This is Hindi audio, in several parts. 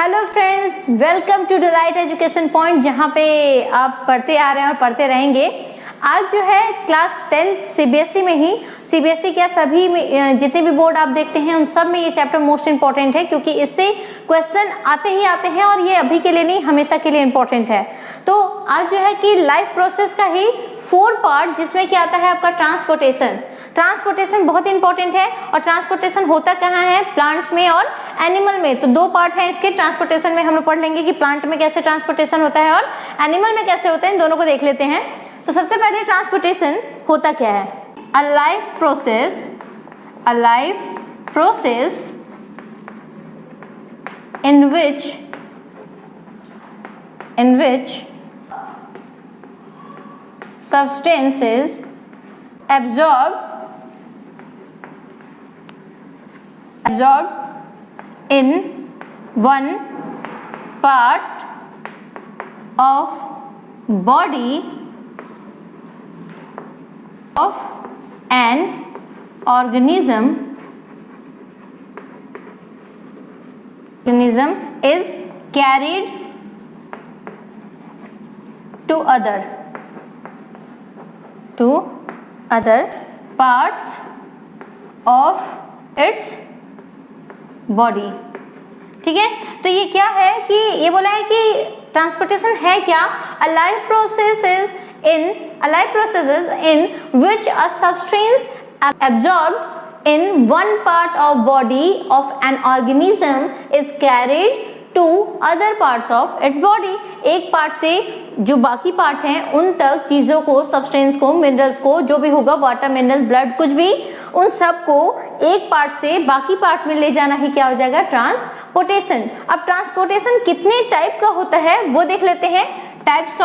Hello friends, welcome to Delight Education Point, जहाँ पे आप पढ़ते आ रहे हैं और पढ़ते रहेंगे। आज जो है क्लास 10 सीबीएसई में ही, सीबीएसई क्या सभी में जितने भी बोर्ड आप देखते हैं उन सब में ये चैप्टर मोस्ट इंपॉर्टेंट है, क्योंकि इससे क्वेश्चन आते ही आते हैं और ये अभी के लिए नहीं हमेशा के लिए इंपॉर्टेंट है। तो आज जो है कि लाइफ प्रोसेस का ही 4 पार्ट, जिसमें क्या आता है आपका ट्रांसपोर्टेशन। ट्रांसपोर्टेशन बहुत इंपॉर्टेंट है और ट्रांसपोर्टेशन होता कहाँ है, प्लांट्स में और एनिमल में। तो 2 पार्ट हैं इसके। ट्रांसपोर्टेशन में हम लोग पढ़ लेंगे कि प्लांट में कैसे ट्रांसपोर्टेशन होता है और एनिमल में कैसे होता है, इन दोनों को देख लेते हैं। तो सबसे पहले ट्रांसपोर्टेशन होता क्या है। A life process in which substances absorbed in one part of body of an organism is carried to other parts of its body. ठीक है, तो ये क्या है कि ये बोला है कि ट्रांसपोर्टेशन है क्या। A life process is in which a substance absorbed in one part of body of an organism is carried to other parts of its body। एक पार्ट से जो बाकी पार्ट हैं उन तक चीजों को, सब्सटेंस को, मिनरल्स को, जो भी होगा, वाटर, मिनरल्स, ब्लड, कुछ भी, उन सब को एक पार्ट से बाकी पार्ट में ले जाना ही क्या हो जाएगा, ट्रांसपोर्टेशन। अब ट्रांसपोर्टेशन कितने टाइप का होता है वो देख लेते हैं। Types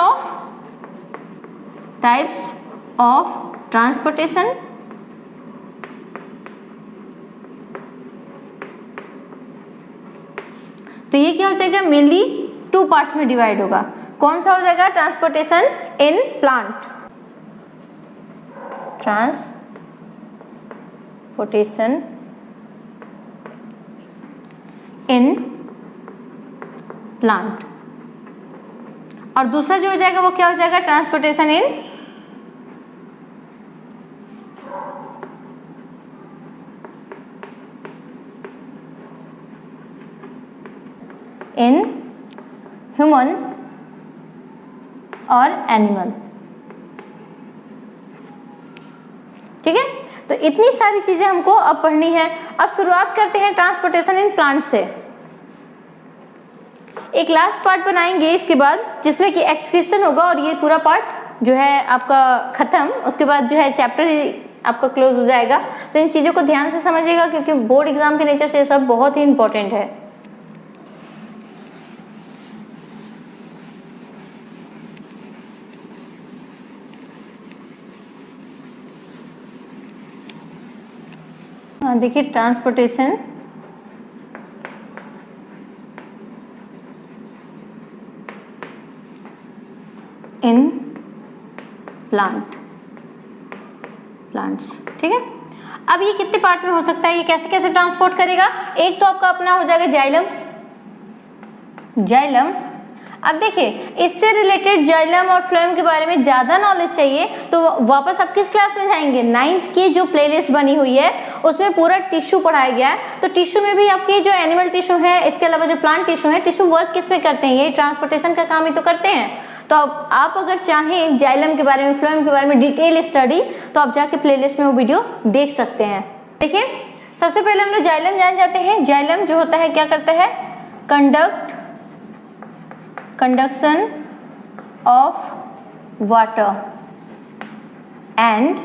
of transportation. तो ये क्या हो जाएगा, मेनली 2 पार्ट्स में डिवाइड होगा। कौन सा हो जाएगा, transportation in plant, transportation in plant. और दूसरा जो हो जाएगा वो क्या हो जाएगा, ट्रांसपोर्टेशन इन ह्यूमन और एनिमल। ठीक है, तो इतनी सारी चीजें हमको अब पढ़नी है। अब शुरुआत करते हैं ट्रांसपोर्टेशन इन प्लांट से। एक लास्ट पार्ट बनाएंगे इसके बाद, जिसमें कि एक्सक्रीशन होगा, और ये पूरा पार्ट जो है आपका खत्म। उसके बाद जो है चैप्टर आपका क्लोज हो जाएगा। तो इन चीजों को ध्यान से समझिएगा, क्योंकि बोर्ड एग्जाम के नेचर से ये सब बहुत ही इंपॉर्टेंट है। देखिए, ट्रांसपोर्टेशन इन प्लांट्स। ठीक है, अब ये कितने पार्ट में हो सकता है, ये कैसे कैसे ट्रांसपोर्ट करेगा। एक तो आपका अपना हो जाएगा जाइलम। अब देखिए, इससे रिलेटेड जाइलम और फ्लोएम के बारे में ज्यादा नॉलेज चाहिए तो वापस आप किस क्लास में जाएंगे, 9th की जो प्लेलिस्ट बनी हुई है उसमें पूरा टिश्यू पढ़ाया गया है। तो टिश्यू में भी आपके जो एनिमल टिश्यू है, इसके अलावा जो प्लांट टिश्यू है, टिश्यू वर्क किस पे करते हैं, ये ट्रांसपोर्टेशन का काम ही तो करते हैं। तो आप अगर चाहें जाइलम के बारे में, फ्लोएम के बारे में डिटेल स्टडी, तो आप जाके प्लेलिस्ट में वो वीडियो देख सकते हैं। देखिए, सबसे पहले हम लोग जाइलम जान जाते हैं। जाइलम जो होता है क्या करता है, conduction of water and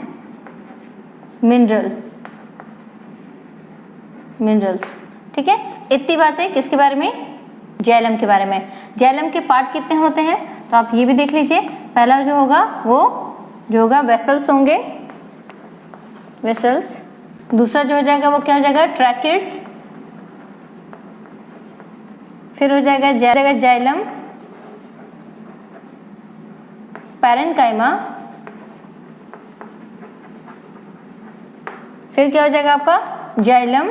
minerals. ठीक है, इतनी बातें किसके बारे में, जाइलम के बारे में। जाइलम के पार्ट कितने होते हैं तो आप ये भी देख लीजिए। पहला जो होगा वो जो होगा वेसल्स होंगे, वेसल्स। दूसरा जो हो जाएगा वो क्या हो जाएगा, ट्रैकिड्स। फिर हो जाएगा जाइलम, पैरेन्काइमा, फिर क्या हो जाएगा आपका जाइलम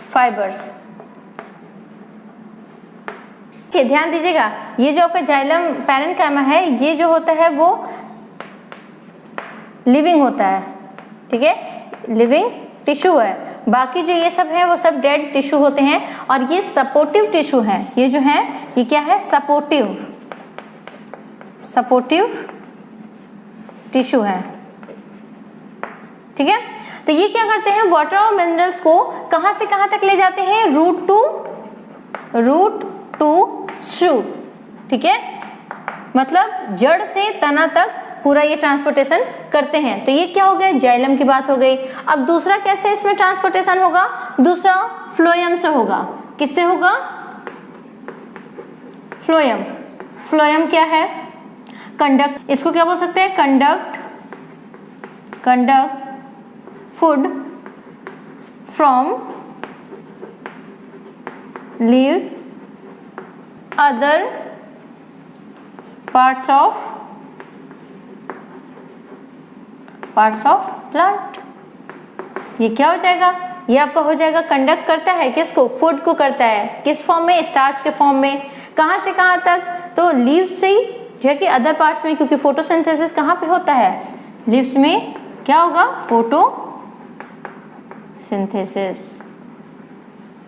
फाइबर्स। ध्यान दीजिएगा, ये जो आपका जाइलम पैरेन्काइमा है ये जो होता है वो लिविंग होता है, ठीक है, लिविंग टिश्यू है। बाकी जो ये सब है वो सब डेड टिश्यू होते हैं और ये सपोर्टिव टिश्यू है। ये जो है ये क्या है, सपोर्टिव टिश्यू है, ठीक है। तो ये क्या करते हैं, वाटर और मिनरल्स को कहां से कहां तक ले जाते हैं, रूट टू शूट, ठीक है, मतलब जड़ से तना तक पूरा ये ट्रांसपोर्टेशन करते हैं। तो ये क्या हो गया, जाइलम की बात हो गई। अब दूसरा कैसे इसमें ट्रांसपोर्टेशन होगा, दूसरा फ्लोएम से होगा। किससे होगा, फ्लोएम। फ्लोएम क्या है, कंडक्ट, इसको क्या बोल सकते हैं, conduct food from leave other parts of plant. ये क्या हो जाएगा, ये आपका हो जाएगा, कंडक्ट करता है किसको, फूड को करता है, किस फॉर्म में, स्टार्च के फॉर्म में। कहां से कहां तक, तो लीव्स से ही जो है कि अदर पार्ट्स में, क्योंकि फोटोसिंथेसिस कहां पे होता है, लीव्स में क्या होगा, फोटोसिंथेसिस,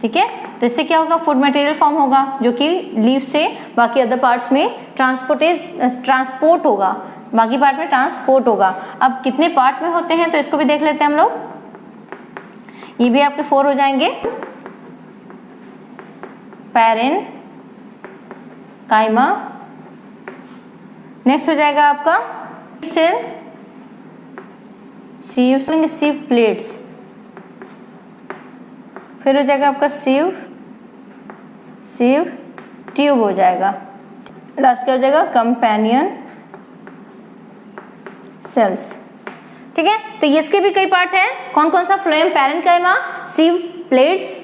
ठीक है। तो इससे क्या होगा, फूड मटेरियल फॉर्म होगा जो कि लीव से बाकी अदर पार्ट्स में ट्रांसपोर्ट होगा, बाकी पार्ट में ट्रांसपोर्ट होगा। अब कितने पार्ट में होते हैं तो इसको भी देख लेते हैं हम लोग, ये भी आपके 4 हो जाएंगे। पैरेन्काइमा, नेक्स्ट हो जाएगा आपका सेल, सीव प्लेट्स, फिर हो जाएगा आपका सीव ट्यूब हो जाएगा, लास्ट क्या हो जाएगा, कंपेनियन सेल्स, ठीक है। तो इसके भी कई पार्ट हैं, कौन कौन सा, phloem, parenchyma, sieve plates,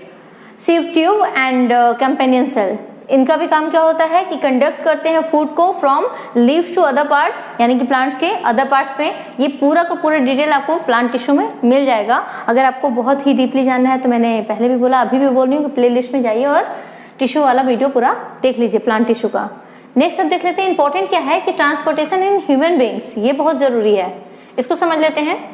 sieve tube and companion cell. इनका भी काम क्या होता है कि कंडक्ट करते हैं फूड को from leaves to other part, यानी कि प्लांट्स के अदर पार्ट्स में। ये पूरा का पूरा डिटेल आपको प्लांट टिश्यू में मिल जाएगा। अगर आपको बहुत ही डीपली जानना है तो मैंने पहले भी बोला, अभी भी बोल रही हूँ कि प्लेलिस्ट में जाइए और टिश्यू वाला वीडियो पूरा देख लीजिए प्लांट टिश्यू का। नेक्स्ट अब देख लेते हैं, इंपॉर्टेंट क्या है कि ट्रांसपोर्टेशन इन ह्यूमन बीइंग्स, ये बहुत जरूरी है, इसको समझ लेते हैं।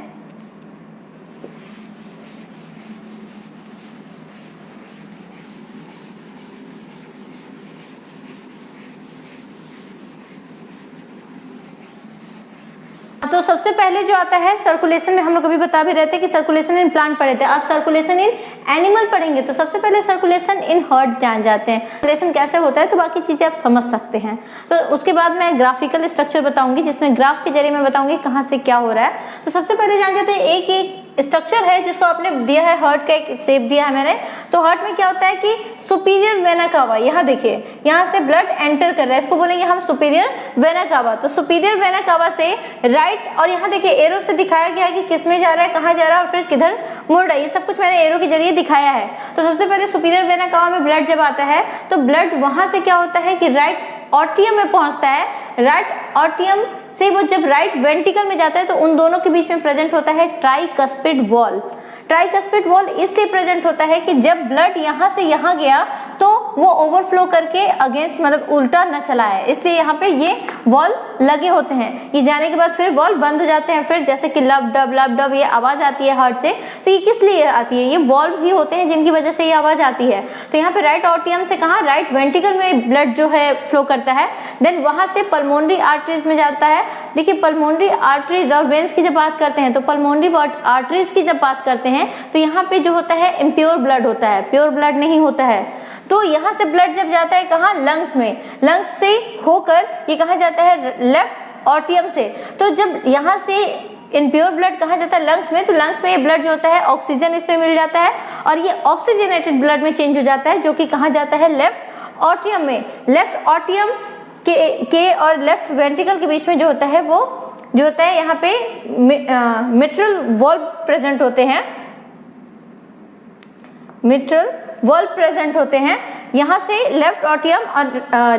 तो सबसे पहले जो आता है सर्कुलेशन में, हम लोग अभी बता भी रहे थे कि सर्कुलेशन इन प्लांट पढ़े थे, आप सर्कुलेशन इन एनिमल पढ़ेंगे तो सबसे पहले सर्कुलेशन इन हर्ट जान जाते हैं, सर्कुलेशन कैसे होता है, तो बाकी चीजें आप समझ सकते हैं। तो उसके बाद मैं ग्राफिकल स्ट्रक्चर बताऊंगी, जिसमें ग्राफ के जरिए मैं बताऊंगी कहाँ से क्या हो रहा है। तो सबसे पहले जान जाते हैं, एक स्ट्रक्चर है जिसको आपने दिया है, हर्ट का एक शेप दिया है मैंने। तो हर्ट में क्या होता है कि सुपीरियर वेना कावा, यहाँ देखिए यहाँ से ब्लड एंटर कर रहा है, इसको बोलेंगे हम सुपीरियर वेना कावा। तो सुपीरियर वेना कावा से राइट, और यहाँ देखिए एरो से दिखाया गया है कि किस में जा रहा है, कहाँ जा रहा है और फिर किधर मुड़ रहा है, ये सब कुछ मैंने एरो के जरिए दिखाया है। तो सबसे पहले सुपीरियर वेना कावा में ब्लड जब आता है तो ब्लड वहां से क्या होता है कि राइट ऑर्टियम में पहुंचता है, राइट ऑर्टियम से वो जब राइट वेंट्रिकल में जाता है तो उन दोनों के बीच में प्रेजेंट होता है ट्राइकस्पिड वॉल। ट्राइकस्पिड वॉल इसलिए प्रेजेंट होता है कि जब ब्लड यहाँ से यहाँ गया तो वो ओवरफ्लो करके अगेंस्ट, मतलब उल्टा न चला है, इसलिए यहाँ पे ये वॉल लगे होते हैं। ये जाने के बाद फिर वॉल बंद हो जाते हैं, फिर जैसे कि लब डब ये आवाज आती है हार्ट से, तो ये किस लिए आती है, ये वॉल्व ही होते हैं जिनकी वजह से ये आवाज आती है। तो यहाँ पे राइट ऑर्टियम से कहाँ, राइट वेंट्रिकल में ब्लड जो है फ्लो करता है, देन वहां से पल्मोनरी आर्टरीज में जाता है। देखिए पल्मोनरी आर्टरीज और वेन्स की जब बात करते हैं, तो पल्मोनरी आर्टरीज की जब बात करते हैं तो यहाँ पे जो होता है इम्प्योर ब्लड होता है, प्योर ब्लड नहीं होता है। तो यहाँ से ब्लड जब जाता है कहाँ, लंग्स में, लंग्स से होकर ये कहाँ जाता है, लेफ्ट ऑर्टियम से। तो जब यहाँ से इम्प्योर ब्लड कहाँ जाता है, लंग्स में, तो लंग्स में ये ब्लड जो होता है ऑक्सीजन इसमें मिल जाता है और ये ऑक्सीजनेटेड ब्लड में चेंज हो जाता है, जो कि कहाँ जाता है, लेफ्ट ऑर्टियम में। लेफ्ट ऑर्टियम के और लेफ्ट वेंट्रिकल के बीच में जो होता है, वो जो होता है यहाँ पे मिट्रल वॉल्व प्रेजेंट होते हैं, मिट्रल वॉल्व प्रेजेंट होते हैं। यहाँ से लेफ्ट ऑर्टियम और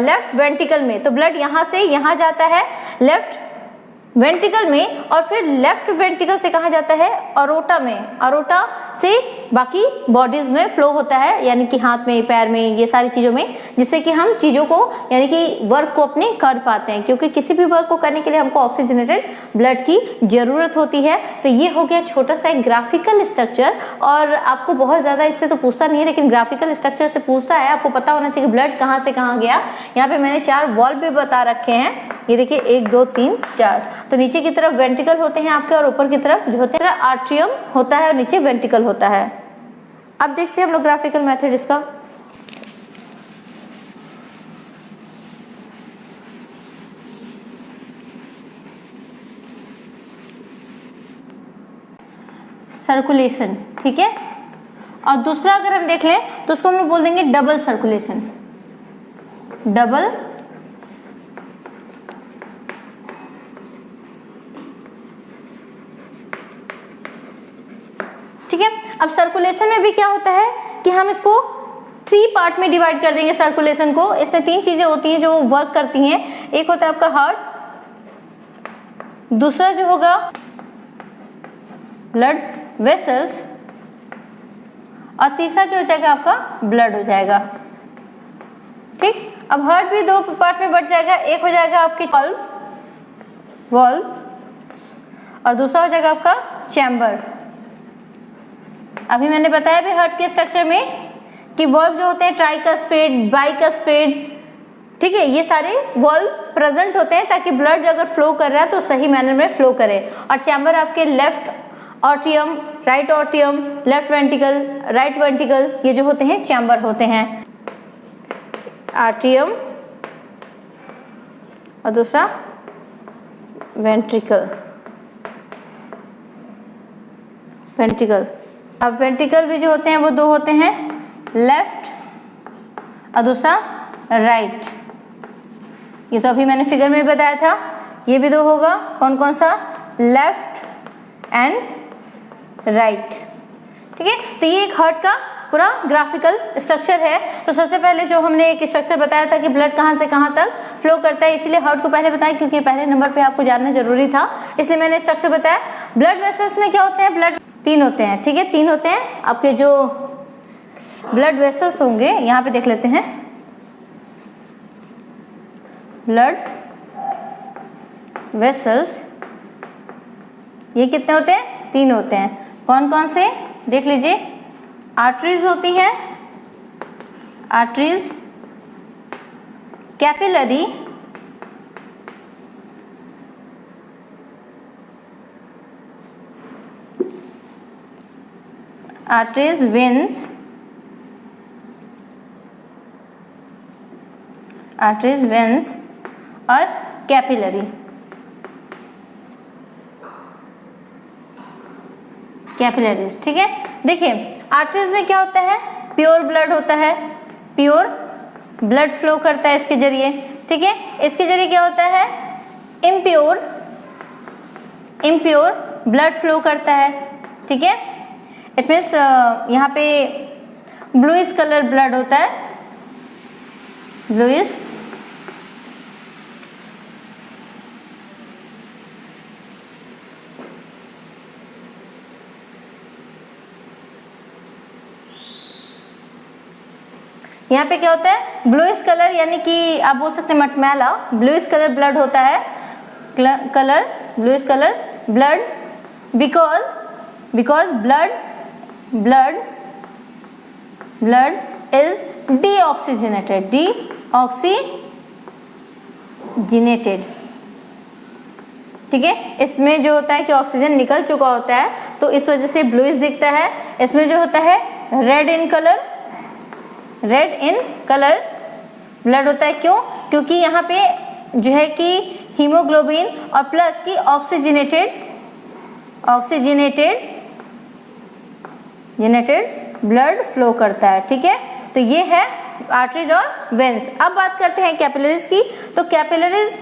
लेफ्ट वेंट्रिकल में, तो ब्लड यहाँ से यहाँ जाता है लेफ्ट वेंट्रिकल में, और फिर लेफ्ट वेंट्रिकल से कहा जाता है अरोटा में, अरोटा से बाकी बॉडीज में फ्लो होता है, यानी कि हाथ में, पैर में, ये सारी चीज़ों में, जिससे कि हम चीज़ों को यानी कि वर्क को अपने कर पाते हैं, क्योंकि किसी भी वर्क को करने के लिए हमको ऑक्सीजनेटेड ब्लड की ज़रूरत होती है। तो ये हो गया छोटा सा एक ग्राफिकल स्ट्रक्चर, और आपको बहुत ज़्यादा इससे तो पूछता नहीं है, लेकिन ग्राफिकल स्ट्रक्चर से पूछता है, आपको पता होना चाहिए ब्लड कहाँ से कहाँ गया। यहाँ पे मैंने 4 वॉल्व भी बता रखे हैं, ये देखिए 1 2 3 4। तो नीचे की तरफ वेंट्रिकल होते हैं आपके, और ऊपर की तरफ जो होते हैं आर्ट्रियम होता है, और नीचे वेंट्रिकल होता है। अब देखते हैं हम लोग ग्राफिकल मेथड इसका। सर्कुलेशन, ठीक है। और दूसरा अगर हम देख लें तो उसको हम लोग बोल देंगे डबल सर्कुलेशन, डबल ठीक है। अब सर्कुलेशन में भी क्या होता है कि हम इसको 3 पार्ट में डिवाइड कर देंगे सर्कुलेशन को। इसमें 3 चीजें होती हैं जो वर्क करती हैं। एक होता है आपका हार्ट, दूसरा जो होगा ब्लड वेसल्स, और तीसरा जो हो जाएगा आपका ब्लड हो जाएगा, ठीक। अब हार्ट भी 2 पार्ट में बट जाएगा, एक हो जाएगा आपकी वॉल्व, और दूसरा हो जाएगा आपका चैम्बर। अभी मैंने बताया भी हार्ट के स्ट्रक्चर में कि वॉल्व जो होते हैं ट्राइकस्पिड, बाइकस्पिड, ठीक है, ये सारे वॉल्व प्रेजेंट होते हैं ताकि ब्लड अगर फ्लो कर रहा है तो सही मैनर में फ्लो करे। और चैम्बर आपके left ऑर्टियम, right ऑर्टियम, left ventricle, right ventricle, ये जो होते हैं चैम्बर होते हैं। आर्टियम और दूसरा वेंट्रिकल, वेंट्रिकल। अब वेंट्रिकल भी जो होते हैं वो 2 होते हैं, लेफ्ट और दूसरा राइट। ये तो अभी मैंने फिगर में बताया था। ये भी 2 होगा, कौन कौन सा, लेफ्ट एंड राइट, ठीक है। तो ये एक हार्ट का पूरा ग्राफिकल स्ट्रक्चर है। तो सबसे पहले जो हमने एक स्ट्रक्चर बताया था कि ब्लड कहाँ से कहाँ तक फ्लो करता है, इसीलिए हार्ट को पहले बताया क्योंकि पहले नंबर पे आपको जानना जरूरी था, इसलिए मैंने स्ट्रक्चर बताया। ब्लड वेसल्स में क्या होते हैं, ब्लड 3 होते हैं, ठीक है, 3 होते हैं आपके जो ब्लड वेसल्स होंगे। यहाँ पे देख लेते हैं, ब्लड वेसल्स ये कितने होते हैं, 3 होते हैं। कौन कौन से देख लीजिए, आर्टरीज होती है, arteries, capillary, arteries, veins, arteries, veins और कैपिलरी। कैपिलरीज, ठीक है। देखिए आर्टरीज में क्या होता है, प्योर ब्लड होता है, प्योर ब्लड फ्लो करता है इसके जरिए, ठीक है। इसके जरिए क्या होता है, इम्प्योर, इम्प्योर ब्लड फ्लो करता है, ठीक है। इट मीन्स यहाँ पे ब्लूइश कलर ब्लड होता है, ब्लूइश, यहाँ पे क्या होता है, ब्लूइश कलर, यानी कि आप बोल सकते हैं मटमैला ब्लूइश कलर ब्लड होता है, colour bluish colour blood, because blood is deoxygenated, deoxygenated, ठीक है। इसमें जो होता है कि ऑक्सीजन निकल चुका होता है, तो इस वजह से ब्लूइश दिखता है। इसमें जो होता है red in colour, red in colour blood होता है, क्यों, क्योंकि यहाँ पे जो है कि हीमोग्लोबिन और प्लस की ऑक्सीजनेटेड ब्लड फ्लो करता है, ठीक है। तो ये है आर्टरीज और वेन्स। अब बात करते हैं कैपिलरीज की। तो capillaries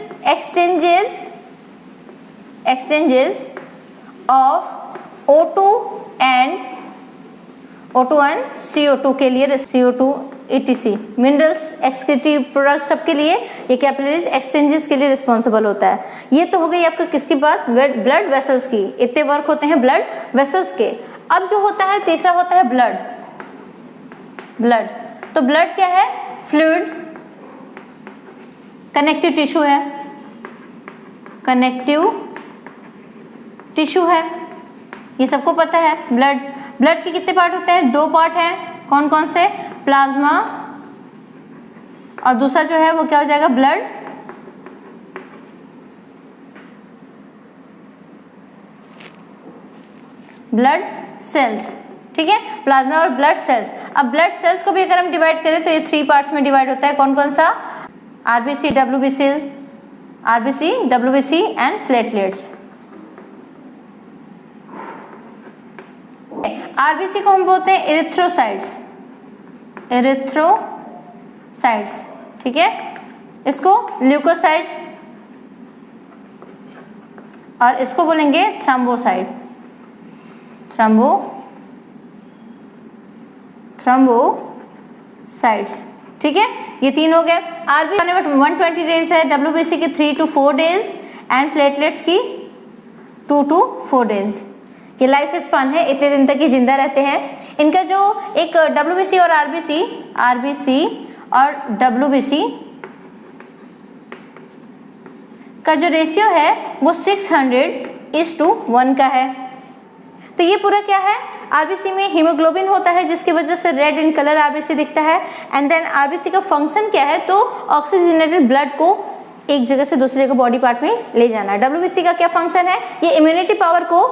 exchanges of O2 and CO2 के लिए, CO2 ETC, minerals, excretive product, सबके लिए ये कैपिलरीज एक्सचेंजेस के लिए रिस्पॉन्सिबल होता है। ये तो हो गई आपका किसकी बात, ब्लड वेसल्स की, इतने वर्क होते हैं ब्लड वेसल्स के। अब जो होता है तीसरा होता है ब्लड। तो ब्लड क्या है, फ्लूइड, कनेक्टिव टिश्यू है, ये सबको पता है। ब्लड के कितने पार्ट होते हैं, 2 पार्ट हैं, कौन कौन से, प्लाज्मा और दूसरा जो है वो क्या हो जाएगा, ब्लड सेल्स, ठीक है, प्लाज्मा और ब्लड सेल्स। अब ब्लड सेल्स को भी अगर हम डिवाइड करें तो ये 3 पार्ट्स में डिवाइड होता है, कौन कौन सा, RBC, WBC and platelets. RBC को हम बोलते हैं एरिथ्रोसाइट्स, ठीक है, इसको ल्यूकोसाइट और इसको बोलेंगे थ्रोम्बोसाइट्स, ठीक है, ये 3 हो गए। आरबीसी 120 डेज है, डब्ल्यूबीसी की 3 to 4 डेज एंड प्लेटलेट्स की 2 to 4 डेज। ये लाइफ स्पान है, इतने दिन तक ये जिंदा रहते हैं। इनका जो एक डब्ल्यूबीसी और आरबीसी और डब्ल्यूबीसी का जो रेशियो है वो 600:1 का है। तो ये पूरा क्या है, आरबीसी में हीमोग्लोबिन होता है जिसकी वजह से रेड इन कलर आरबीसी दिखता है। एंड देन आरबीसी का फंक्शन क्या है, तो ऑक्सीजनेटेड ब्लड को एक जगह से दूसरी जगह बॉडी पार्ट में ले जाना। डब्ल्यूबीसी का क्या फंक्शन है, ये इम्यूनिटी पावर को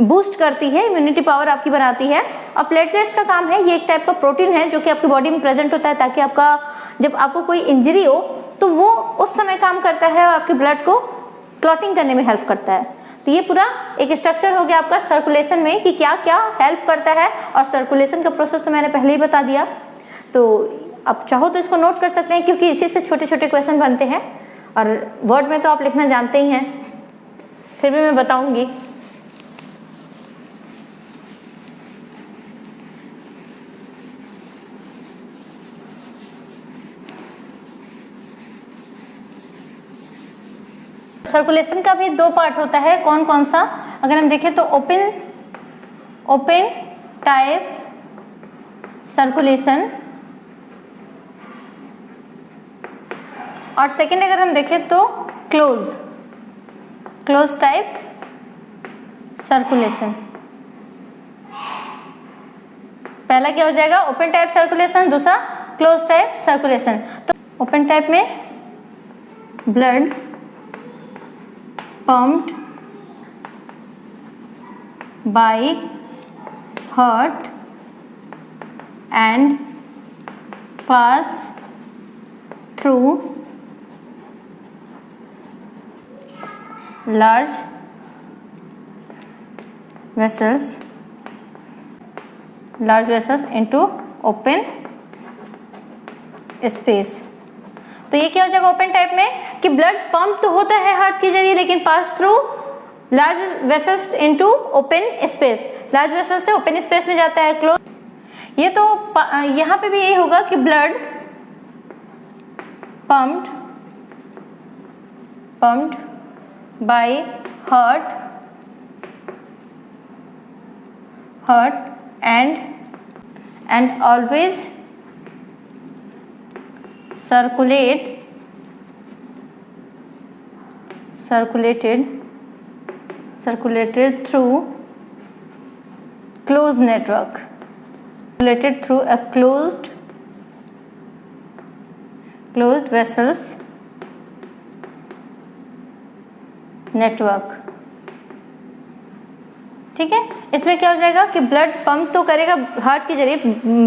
बूस्ट करती है, इम्यूनिटी पावर आपकी बढ़ाती है। और प्लेटलेट्स का काम है, ये एक टाइप का प्रोटीन है जो कि आपकी बॉडी में प्रेजेंट होता है ताकि जब आपको कोई इंजरी हो तो वो उस समय काम करता है और आपके ब्लड को क्लॉटिंग करने में हेल्प करता है। तो ये पूरा एक स्ट्रक्चर हो गया आपका सर्कुलेशन में कि क्या क्या हेल्प करता है। और सर्कुलेशन का प्रोसेस तो मैंने पहले ही बता दिया, तो आप चाहो तो इसको नोट कर सकते हैं क्योंकि इसी से छोटे छोटे क्वेश्चन बनते हैं। और वर्ड में तो आप लिखना जानते ही हैं, फिर भी मैं बताऊंगी। सर्कुलेशन का भी 2 पार्ट होता है, कौन कौन सा, अगर हम देखें तो ओपन टाइप सर्कुलेशन और सेकेंड अगर हम देखें तो क्लोज टाइप सर्कुलेशन। पहला क्या हो जाएगा, ओपन टाइप सर्कुलेशन, दूसरा क्लोज टाइप सर्कुलेशन। तो ओपन टाइप में blood pumped by heart and pass through large vessels into open space। तो ये क्या हो जाएगा ओपन टाइप में कि ब्लड पंप तो होता है हार्ट के जरिए लेकिन pass through large vessels into open space, large vessel से ओपन स्पेस में जाता है, क्लोज। ये तो यहाँ पे भी यही होगा कि blood pumped by heart and always circulated through closed network, circulated through a closed vessels network, ठीक है। इसमें क्या हो जाएगा कि ब्लड पंप तो करेगा हार्ट के जरिए,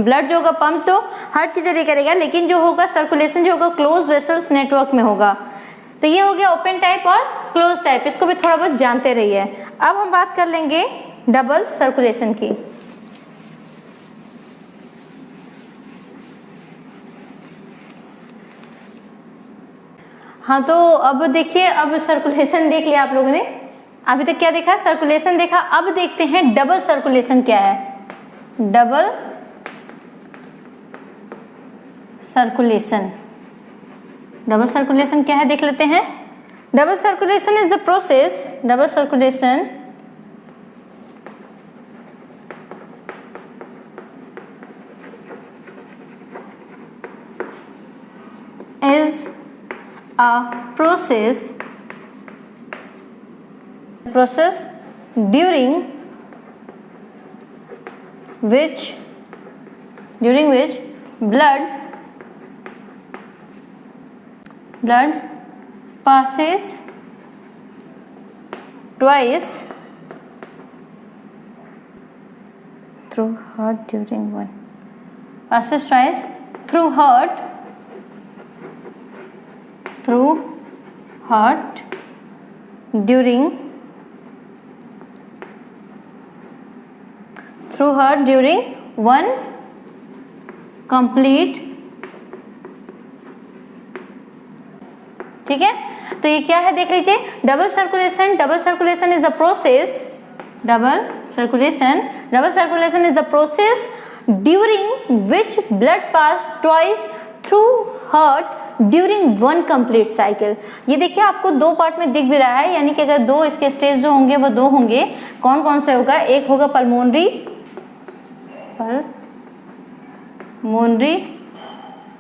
ब्लड जो होगा पंप तो हार्ट के जरिए करेगा, लेकिन जो होगा सर्कुलेशन जो होगा क्लोज वेसल्स नेटवर्क में होगा। तो ये हो गया ओपन टाइप और क्लोज टाइप, इसको भी थोड़ा बहुत जानते रहिए। अब हम बात कर लेंगे डबल सर्कुलेशन की। हाँ, तो अब देखिए, अब सर्कुलेशन देख लिया आप लोगों ने, अभी तक क्या देखा, सर्कुलेशन देखा। अब देखते हैं डबल सर्कुलेशन क्या है। Double circulation. डबल सर्कुलेशन क्या है देख लेते हैं। Double circulation is the process, double circulation is a process during which blood passes twice through heart during one passes twice through heart during one complete। ठीक है, तो ये क्या है देख लीजिए। Double circulation is the process, double circulation is the process during which blood pass twice through heart during one complete cycle. ये देखिए आपको दो पार्ट में दिख भी रहा है, यानी कि अगर दो इसके स्टेज जो होंगे वो दो होंगे। कौन कौन से होगा, एक होगा पल्मोनरी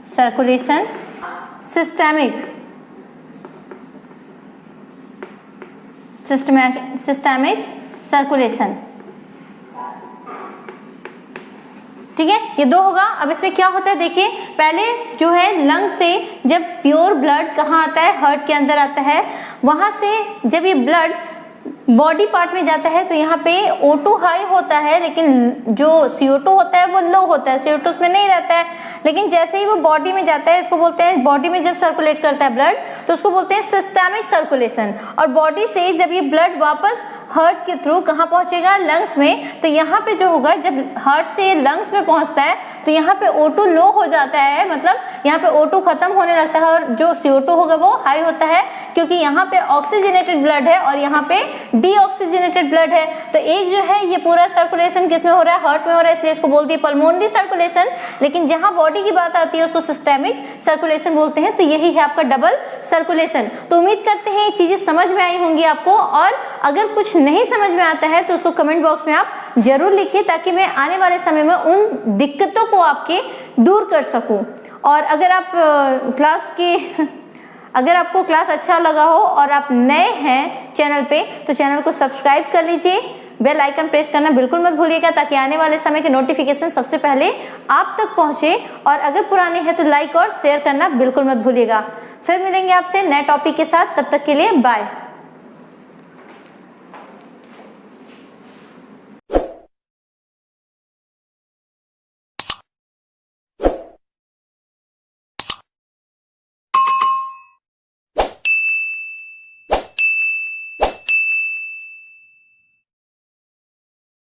सर्कुलेशन, सिस्टेमिक सर्कुलेशन। ठीक है, ये दो होगा। अब इसमें क्या होता है देखिए, पहले जो है लंग से जब प्योर ब्लड कहाँ आता है, हार्ट के अंदर आता है। वहां से जब ये ब्लड बॉडी पार्ट में जाता है तो यहाँ पे O2 हाई होता है, लेकिन जो CO2 होता है वो लो होता है। CO2 उसमें नहीं रहता है, लेकिन जैसे ही वो बॉडी में जाता है, इसको बोलते हैं, बॉडी में जब सर्कुलेट करता है ब्लड तो उसको बोलते हैं सिस्टेमिक सर्कुलेशन। और बॉडी से जब ये ब्लड वापस हार्ट के थ्रू कहाँ पहुंचेगा, लंग्स में, तो यहाँ पे जो होगा जब हार्ट से लंग्स में पहुंचता है तो यहाँ पे O2 लो हो जाता है, मतलब यहाँ पे O2 खत्म होने लगता है और जो CO2 होगा वो हाई होता है, क्योंकि यहाँ पे ऑक्सीजनेटेड ब्लड है और यहाँ पे डीऑक्सीजनेटेड ब्लड है। तो एक जो है ये पूरा सर्कुलेशन किसमें हो रहा है, हार्ट में हो रहा है, इसलिए इसको बोलती है पल्मोनरी सर्कुलेशन। लेकिन जहाँ बॉडी की बात आती है उसको सिस्टेमिक सर्कुलेशन बोलते हैं। तो यही है आपका डबल सर्कुलेशन। तो उम्मीद करते हैं ये चीजें समझ में आई होंगी आपको, और अगर कुछ नहीं समझ में आता है तो उसको कमेंट बॉक्स में आप जरूर लिखिए, ताकि मैं आने वाले समय में उन दिक्कतों को आपके दूर कर सकूं। और अगर आपको क्लास अच्छा लगा हो और आप नए हैं चैनल पे, तो चैनल को सब्सक्राइब कर लीजिए, बेल आइकन प्रेस करना बिल्कुल मत भूलिएगा, ताकि आने वाले समय के नोटिफिकेशन सबसे पहले आप तक पहुंचे। और अगर पुराने हैं तो लाइक और शेयर करना बिल्कुल मत भूलिएगा। फिर मिलेंगे आपसे नए टॉपिक के साथ, तब तक के लिए बाय।